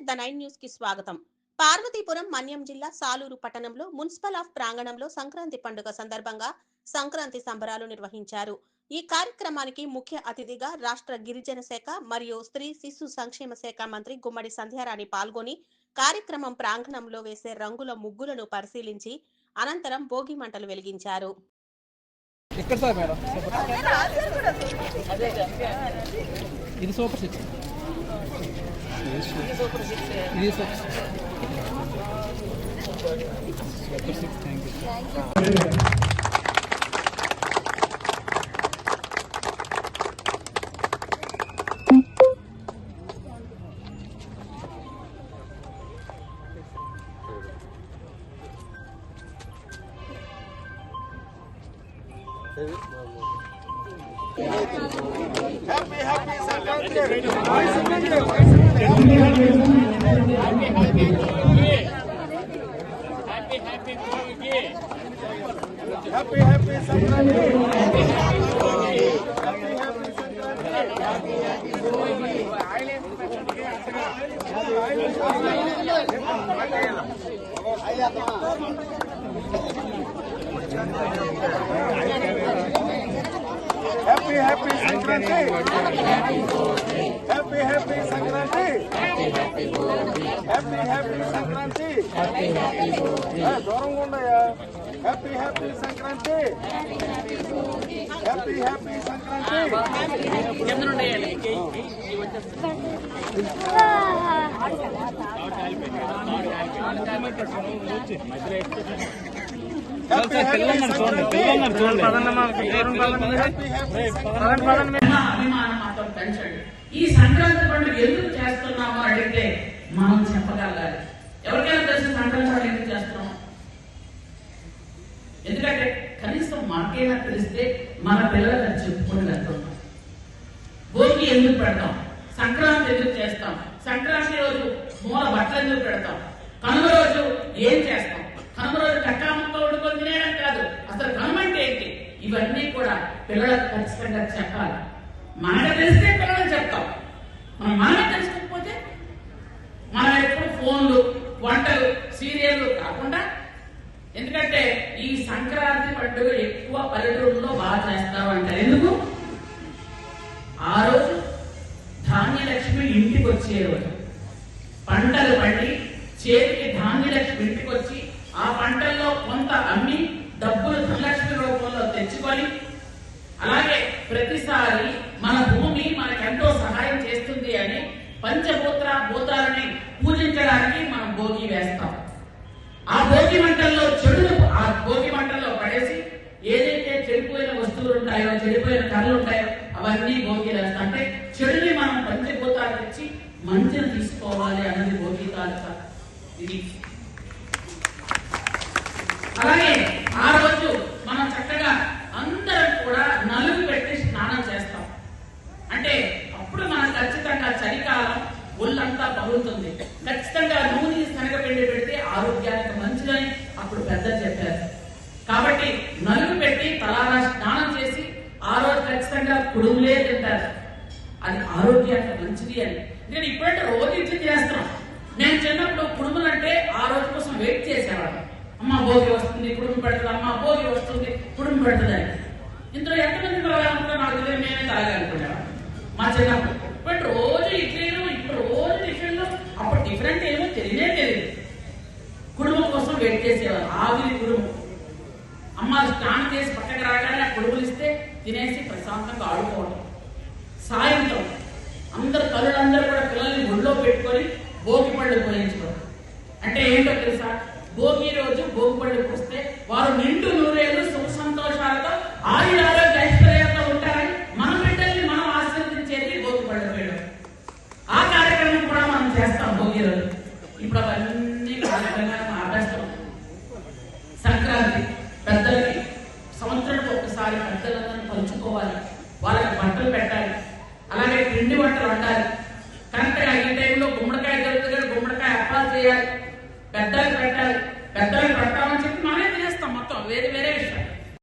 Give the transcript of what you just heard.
The 9 news కి స్వాగతం. పార్వతీపురం మన్యం జిల్లా సాలూరు పట్టణంలో మున్సిపల్ ఆఫ్ ప్రాంగణంలో సంక్రాంతి పండుగ సందర్భంగా సంక్రాంతి సంబరాలు నిర్వహించారు. ఈ కార్యక్రమానికి ముఖ్య అతిథిగా రాష్ట్ర గిరిజన శాఖ మరియు స్త్రీ శిశు సంక్షేమ శాఖ మంత్రి గుమ్మడి సంధ్యారాణి పాల్గొని కార్యక్రమం ప్రాంగణంలో వేసే రంగుల ముగ్గులను పరిశీలించి అనంతరం భోగి మంటలు వెలిగించారు. ఇది సూపర్ సిక్స్ ఇది super six thank you. Happy Sankranti! Happy Sankranti! Happy Sankranti! Happy Sankranti! Dorongundaya! Happy Sankranti! Happy Sankranti! అభిమానం పెంచండి. ఈ సంక్రాంతి పండుగ ఎందుకు చేస్తున్నామో అడిగితే మనం చెప్పగలగాలి. ఎవరికైనా తెలిసి సంక్రాంతి పండుగ ఎందుకు చేస్తున్నాం? ఎందుకంటే కనీసం మాకైనా తెలిస్తే మన పిల్లలకు చెప్పుకొని వెళ్తున్నాం. భోగి ఎందుకు పెడతాం? సంక్రాంతి ఎందుకు చేస్తాం? సంక్రాంతి రోజు మూల బట్టలు ఎందుకు పెడతాం? కనుమ రోజు ఏం చేస్తాం? కనుమ రోజు కక్కాముక్క వండుకొని తినేయడం కాదు, అసలు కనుమ అంటే ఏంటి? ఇవన్నీ కూడా పిల్లలకు ఖచ్చితంగా చెప్పాలి. మనకు తెలిస్తే పిల్లలకు చెప్తాం. మనమే తెలుసుకోకపోతే మనం ఎప్పుడు ఫోన్లు, వంటలు, సీరియళ్ళు కాకుండా, ఎందుకంటే ఈ సంక్రాంతి పండుగ ఎక్కువ పల్లెటూరులో బాగా చేస్తారు అంటారు. ఎందుకు? ఆ రోజు ధాన్యలక్ష్మి ఇంటికి వచ్చే రోజు. పంటలు పండి చేతికి ధాన్యలక్ష్మి ఇంటికి వచ్చి ఆ పంటల్లో కొంత అమ్మి డబ్బులు ధనలక్ష్మి రూపంలో తెచ్చుకొని, అలాగే ప్రతిసారి మన భూమి మనకెంతో సహాయం చేస్తుంది అని భూతాలని పూజించడానికి మనం భోగి వేస్తాం. ఆ భోగి మంటల్లో చెడులు ఆ భోగి మంటల్లో పడేసి ఏదైతే చెడిపోయిన వస్తువులు ఉంటాయో, చెడిపోయిన కర్రలు ఉంటాయో అవన్నీ భోగి వేస్తాం. అంటే చెడుని మనం పంచభూతాలు తెచ్చి మంచిని తీసుకోవాలి అన్నది భోగి తాలూక ఇది. అలాగే ఆ రోజు మనం చక్కగా అందరం కూడా నలుగు పెట్టి స్నానం చేస్తాం. అంటే అప్పుడు మనం ఖచ్చితంగా చలికాలం ఒళ్ళంతా పగులుతుంది. ఖచ్చితంగా నూనె శనగపిండి పెడితే ఆరోగ్యానికి మంచిదని అప్పుడు పెద్దలు చెప్పారు. కాబట్టి నలుగు పెట్టి తలారా స్నానం చేసి ఆ రోజు ఖచ్చితంగా కుడుములే తింటారు. అది ఆరోగ్యానికి మంచిది అని. నేను ఇప్పుడంటే రోజు ఇడ్లీ చేస్తున్నాం. నేను చిన్నప్పుడు కుడుములంటే ఆ రోజు కోసం వెయిట్ చేసేవాడు. అమ్మ భోగి వస్తుంది, కుడుము పెడుతుంది, అమ్మ భోగి వస్తుంది, కుడుము పెడుతుంది అని. ఇందులో ఎంతమంది తాగాలనుకుంటా నాకు తెలియదు, నేనే తాగాలనుకునేవాడు మా చిన్నప్పుడు. బట్ రోజు ఇడ్లీలు, ఇప్పుడు రోజు టిఫిన్లు. అప్పుడు డిఫరెంట్ ఏమో తెలియదు. కుడుము కోసం వెయిట్ చేసేవారు. ఆవిరి కుడుము. అమ్మ స్నానం చేసి పక్కకి రాగానే ఆ కుడుములు ఇస్తే తినేసి ప్రశాంతంగా ఆడుకోవడం. సాయంత్రం అందరు తల్లులందరూ కూడా పిల్లల్ని ఒళ్ళో పెట్టుకొని భోగి పళ్ళు పోయించుకోవడం. అంటే ఏంటో తెలుసా? భోగి రోజు భోగి పళ్ళు పోస్తే వారు నిండు నూరేళ్ళు సుఖ సంతోషాలతో ఆయురారోగ్య ఐశ్వర్యాలతో ఉంటారని మన బిడ్డల్ని మనం ఆశీర్వదించేది భోగి పళ్ళు వేయడం. ఆ కార్యక్రమం కూడా మనం చేస్తాం భోగి రోజు. ఇప్పుడు అవన్నీ కార్యక్రమాలను ఆపేస్తాం. సంక్రాంతి పెద్దలకి సంవత్సరానికి ఒకసారి పెద్దలందరినీ పంచుకోవాలి, వాళ్ళకి బట్టలు పెట్టాలి, అలాగే పిండి వంటలు వండాలి. కరెక్ట్గా ఈ టైంలో గుమ్మడికాయ దొరుకుతుంది, గుమ్మడికాయ అప్పాలు చేయాలి, పెద్దలకు పెట్టాలి. పెద్దలకు పెట్టామని చెప్పి మనమే తినేస్తాం మొత్తం, వేరే వేరే